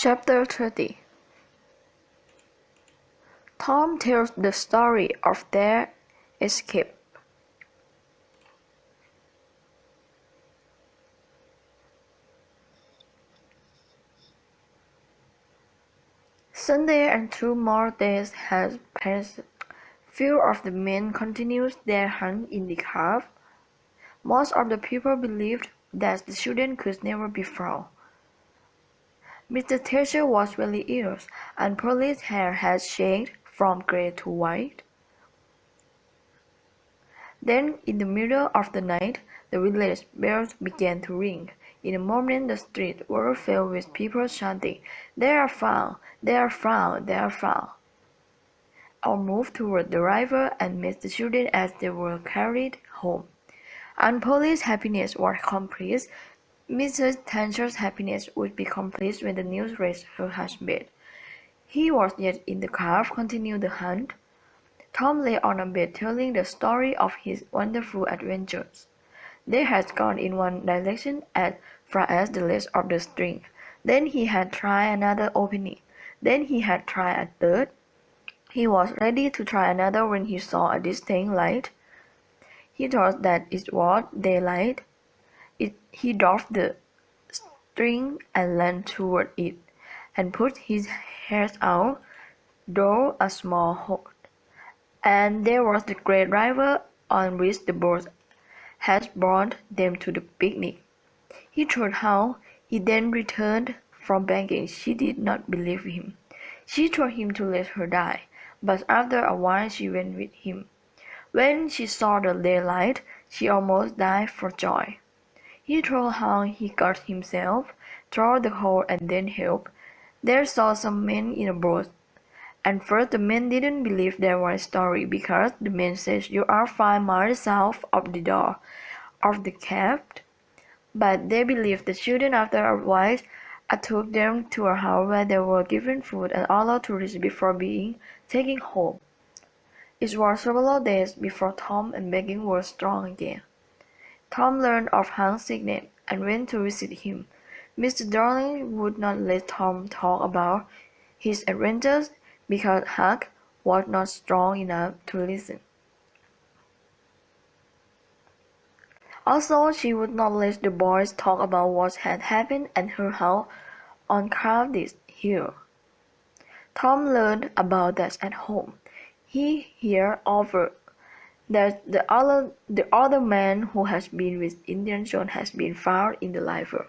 Chapter 30. Tom tells the story of their escape. Sunday and 2 more days had passed. Few of the men continued their hunt in the cave. Most of the people believed that the children could never be found. Mr. Thatcher was very ill, and Polly's hair had changed from grey to white. Then, in the middle of the night, the village bells began to ring. In a moment the streets were filled with people shouting, "They are found! They are found! They are found!" All moved toward the river and met the children as they were carried home. Aunt Polly's happiness was complete. Mrs. Thatcher's happiness would be complete when the news reached her husband. He was yet in the cave, continued the hunt. Tom lay on a bed telling the story of his wonderful adventures. They had gone in one direction as far as the ledge of the string. Then he had tried another opening. Then he had tried a third. He was ready to try another when he saw a distinct light. He thought that it was daylight. He dropped the string and leaned toward it, and put his head out, through a small hole. And there was the great river on which the boat had brought them to the picnic. He told how he then returned from begging. She did not believe him. She told him to let her die, but after a while she went with him. When she saw the daylight, she almost died for joy. He told how he got himself through the hole and then helped. There saw some men in a boat. And first the men didn't believe their was story, because the men said you are 5 miles south of the door of the cave. But they believed the children after a while. I took them to a house where they were given food and allowed to rest before being taken home. It was several days before Tom and begging were strong again. Tom learned of Hank's sickness and went to visit him. Mr. Darling would not let Tom talk about his adventures because Hank was not strong enough to listen. Also, she would not let the boys talk about what had happened at her house on Cardiff Hill. Tom learned about that at home. He heard over that the other man who has been with Indiana Jones has been found in the river.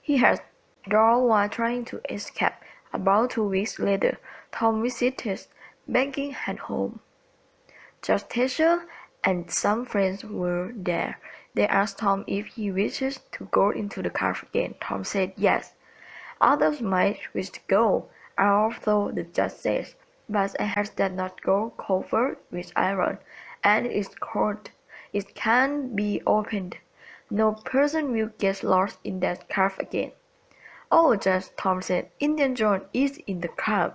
He had drowned while trying to escape. About 2 weeks later, Tom visited begging at home. Judge Thatcher and some friends were there. They asked Tom if he wishes to go into the cave again. Tom said yes. Others might wish to go, although the judge said, but a house does not go covered with iron, and it is cold. It can't be opened. No person will get lost in that cave again. "Oh, Judge," Tom said, "Indiana Jones is in the cave."